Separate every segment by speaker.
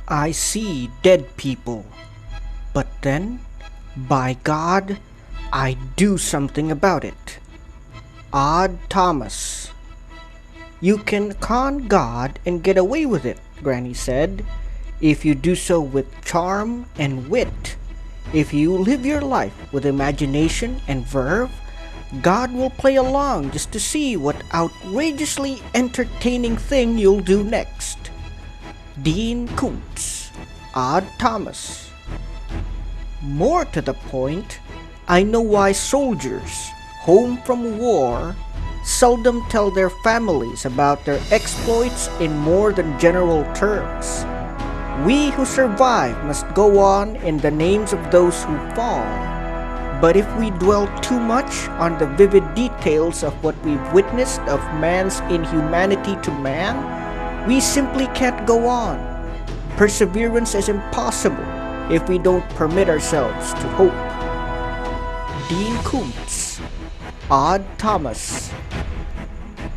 Speaker 1: I see dead people, but then, by God, I do something about it. Odd Thomas. You can con God and get away with it, Granny said, if you do so with charm and wit. If you live your life with imagination and verve, God will play along just to see what outrageously entertaining thing you'll do next. Dean Koontz, Odd Thomas. More to the point, I know why soldiers, home from war, seldom tell their families about their exploits in more than general terms. We who survive must go on in the names of those who fall. But if we dwell too much on the vivid details of what we've witnessed of man's inhumanity to man, we simply can't go on. Perseverance is impossible if we don't permit ourselves to hope. Dean Koontz, Odd Thomas.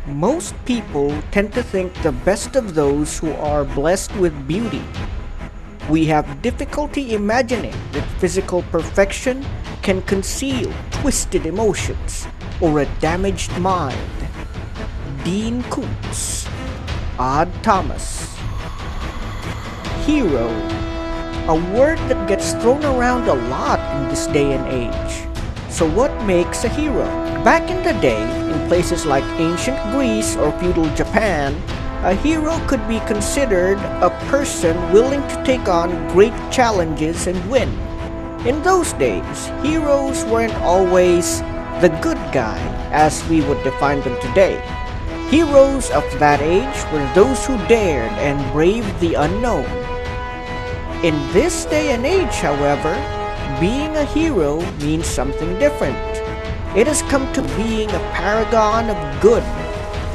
Speaker 1: Most people tend to think the best of those who are blessed with beauty. We have difficulty imagining that physical perfection can conceal twisted emotions or a damaged mind. Dean Koontz, Odd Thomas. Hero, a word that gets thrown around a lot in this day and age. So what makes a hero? Back in the day, in places like ancient Greece or feudal Japan, a hero could be considered a person willing to take on great challenges and win. In those days, heroes weren't always the good guy as we would define them today. Heroes of that age were those who dared and braved the unknown. In this day and age, however, being a hero means something different. It has come to being a paragon of good,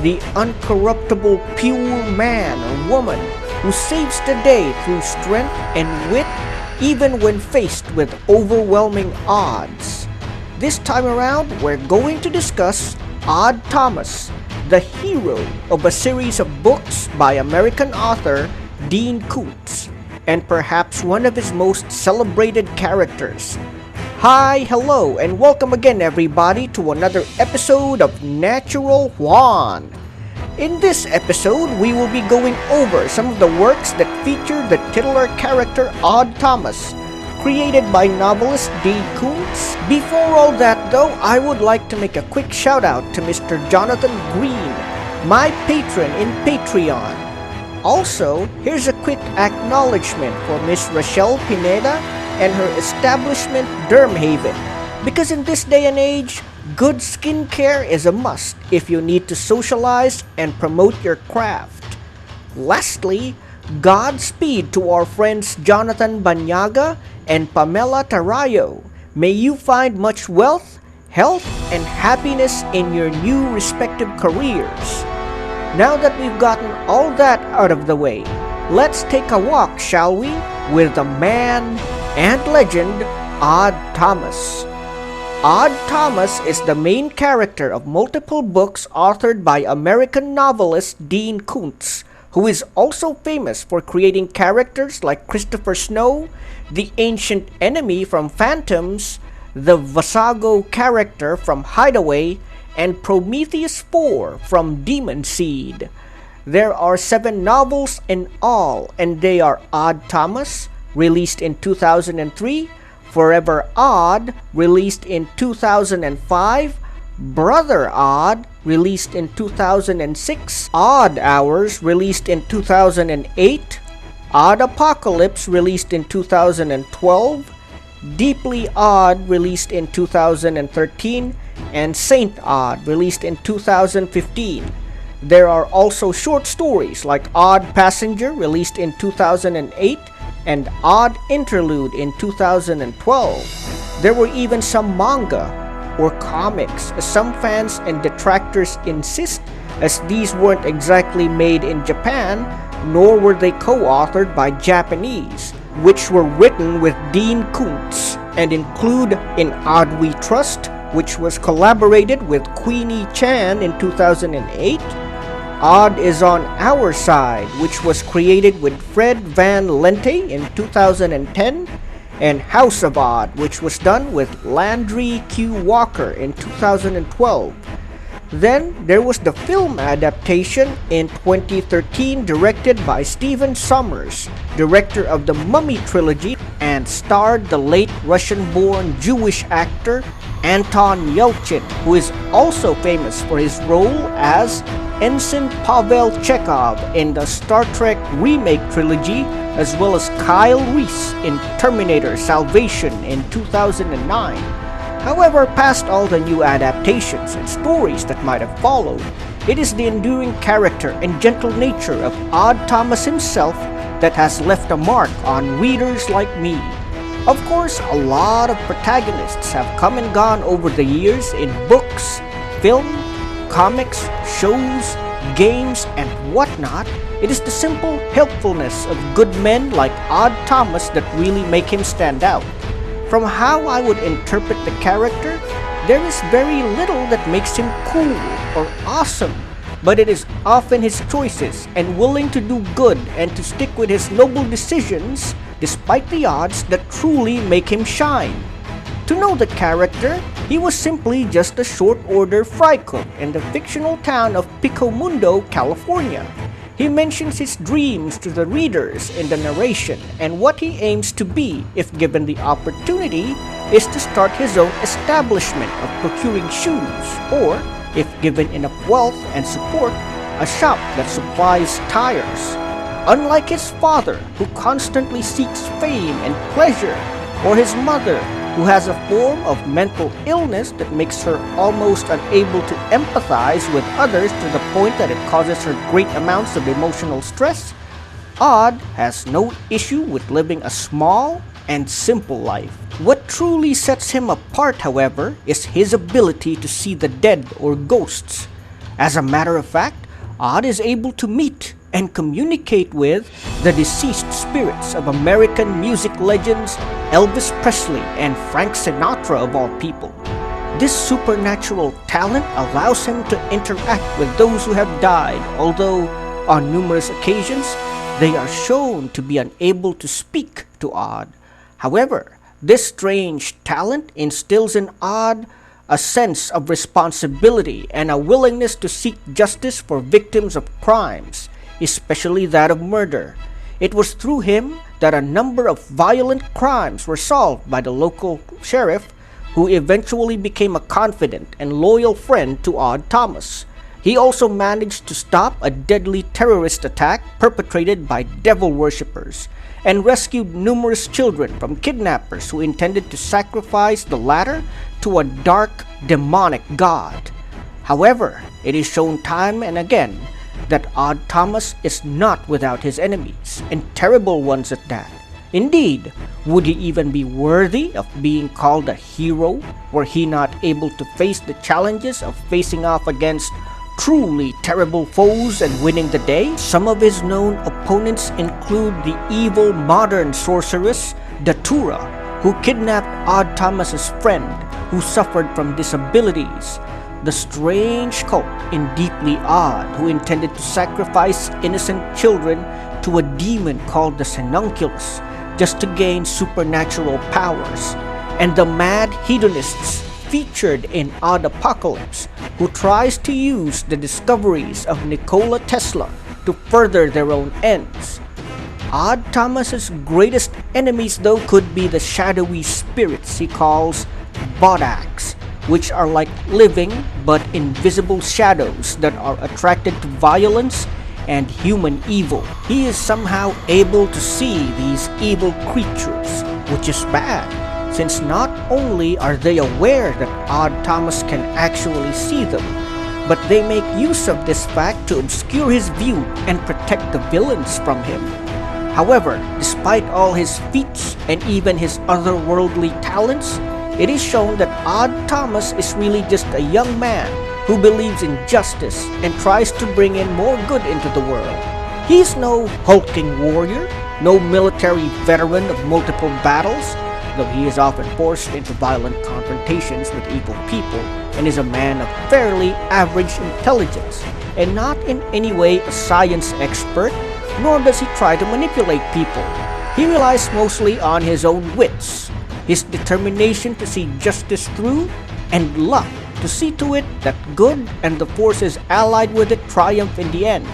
Speaker 1: the uncorruptible pure man or woman who saves the day through strength and wit even when faced with overwhelming odds. This time around, we're going to discuss Odd Thomas, the hero of a series of books by American author Dean Koontz, and perhaps one of his most celebrated characters. Hi, hello, and welcome again everybody to another episode of Natural Juan. In this episode, we will be going over some of the works that feature the titular character Odd Thomas, created by novelist Dean Koontz. Before all that though, I would like to make a quick shout out to Mr. Jonathan Green, my patron in Patreon. Also, here's a quick acknowledgement for Miss Rochelle Pineda and her establishment Dermhaven, because in this day and age, good skincare is a must if you need to socialize and promote your craft. Lastly, Godspeed to our friends Jonathan Banyaga and Pamela Tarayo. May you find much wealth, health, and happiness in your new respective careers. Now that we've gotten all that out of the way, let's take a walk, shall we, with the man and legend Odd Thomas. Odd Thomas is the main character of multiple books authored by American novelist Dean Koontz, who is also famous for creating characters like Christopher Snow, the ancient enemy from Phantoms, the Vasago character from Hideaway, and Prometheus 4 from Demon Seed. There are 7 novels in all, and they are Odd Thomas, released in 2003, Forever Odd, released in 2005, Brother Odd, released in 2006, Odd Hours, released in 2008, Odd Apocalypse, released in 2012, Deeply Odd, released in 2013, and Saint Odd, released in 2015. There are also short stories like Odd Passenger, released in 2008, and Odd Interlude in 2012. There were even some manga, or comics, as some fans and detractors insist, as these weren't exactly made in Japan, nor were they co-authored by Japanese, which were written with Dean Koontz, and include In Odd We Trust, which was collaborated with Queenie Chan in 2008, Odd is on Our Side, which was created with Fred Van Lente in 2010, and House of Odd, which was done with Landry Q. Walker in 2012. Then there was the film adaptation in 2013 directed by Steven Sommers, director of the Mummy trilogy, and starred the late Russian-born Jewish actor Anton Yelchin, who is also famous for his role as Ensign Pavel Chekhov in the Star Trek remake trilogy, as well as Kyle Reese in Terminator Salvation in 2009. However, past all the new adaptations and stories that might have followed, it is the enduring character and gentle nature of Odd Thomas himself that has left a mark on readers like me. Of course, a lot of protagonists have come and gone over the years in books, film, comics, shows, games, and whatnot. It is the simple helpfulness of good men like Odd Thomas that really make him stand out. From how I would interpret the character, there is very little that makes him cool or awesome, but it is often his choices and willing to do good and to stick with his noble decisions despite the odds that truly make him shine. To know the character, he was simply just a short-order fry cook in the fictional town of Pico Mundo, California. He mentions his dreams to the readers in the narration, and what he aims to be, if given the opportunity, is to start his own establishment of procuring shoes, or, if given enough wealth and support, a shop that supplies tires. Unlike his father, who constantly seeks fame and pleasure, or his mother, who has a form of mental illness that makes her almost unable to empathize with others to the point that it causes her great amounts of emotional stress, Odd has no issue with living a small and simple life. What truly sets him apart, however, is his ability to see the dead or ghosts. As a matter of fact, Odd is able to meet and communicate with the deceased spirits of American music legends Elvis Presley and Frank Sinatra of all people. This supernatural talent allows him to interact with those who have died, although on numerous occasions they are shown to be unable to speak to Odd. However, this strange talent instills in Odd a sense of responsibility and a willingness to seek justice for victims of crimes, especially that of murder. It was through him that a number of violent crimes were solved by the local sheriff, who eventually became a confident and loyal friend to Odd Thomas. He also managed to stop a deadly terrorist attack perpetrated by devil worshippers, and rescued numerous children from kidnappers who intended to sacrifice the latter to a dark, demonic god. However, it is shown time and again that Odd Thomas is not without his enemies, and terrible ones at that. Indeed, would he even be worthy of being called a hero were he not able to face the challenges of facing off against truly terrible foes and winning the day? Some of his known opponents include the evil modern sorceress Datura, who kidnapped Odd Thomas's friend, who suffered from disabilities, the strange cult in Deeply Odd, who intended to sacrifice innocent children to a demon called the Senunculus just to gain supernatural powers, and the mad hedonists featured in Odd Apocalypse, who tries to use the discoveries of Nikola Tesla to further their own ends. Odd Thomas's greatest enemies, though, could be the shadowy spirits he calls Bodaks, which are like living but invisible shadows that are attracted to violence and human evil. He is somehow able to see these evil creatures, which is bad, since not only are they aware that Odd Thomas can actually see them, but they make use of this fact to obscure his view and protect the villains from him. However, despite all his feats and even his otherworldly talents, it is shown that Odd Thomas is really just a young man who believes in justice and tries to bring in more good into the world. He is no hulking warrior, no military veteran of multiple battles, though he is often forced into violent confrontations with evil people and is a man of fairly average intelligence. and not in any way a science expert, nor does he try to manipulate people. He relies mostly on his own wits, his determination to see justice through, and luck to see to it that good and the forces allied with it triumph in the end.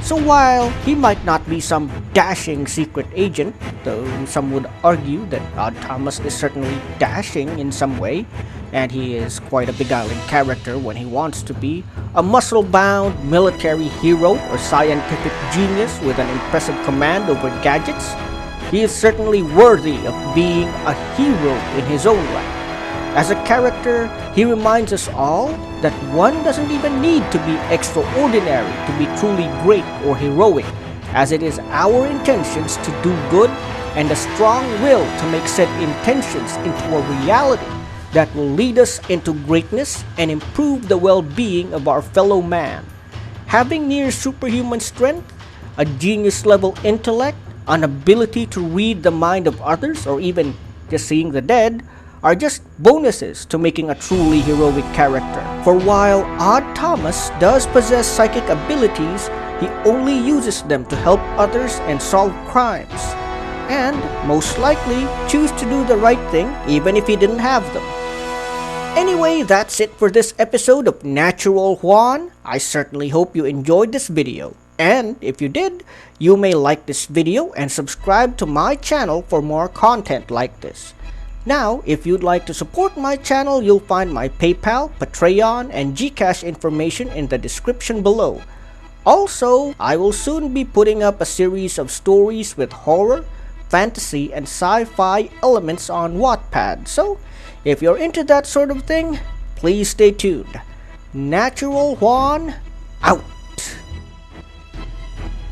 Speaker 1: So while he might not be some dashing secret agent, though some would argue that Odd Thomas is certainly dashing in some way, and he is quite a beguiling character when he wants to be, a muscle-bound military hero or scientific genius with an impressive command over gadgets, he is certainly worthy of being a hero in his own right. As a character, he reminds us all that one doesn't even need to be extraordinary to be truly great or heroic, as it is our intentions to do good and a strong will to make said intentions into a reality that will lead us into greatness and improve the well-being of our fellow man. Having near superhuman strength, a genius-level intellect, an ability to read the mind of others, or even just seeing the dead, are just bonuses to making a truly heroic character. For while Odd Thomas does possess psychic abilities, he only uses them to help others and solve crimes, and most likely choose to do the right thing even if he didn't have them. Anyway, that's it for this episode of Natural Juan. I certainly hope you enjoyed this video. And if you did, you may like this video and subscribe to my channel for more content like this. Now, if you'd like to support my channel, you'll find my PayPal, Patreon, and Gcash information in the description below. Also, I will soon be putting up a series of stories with horror, fantasy, and sci-fi elements on Wattpad, so if you're into that sort of thing, please stay tuned. Natural Juan, out!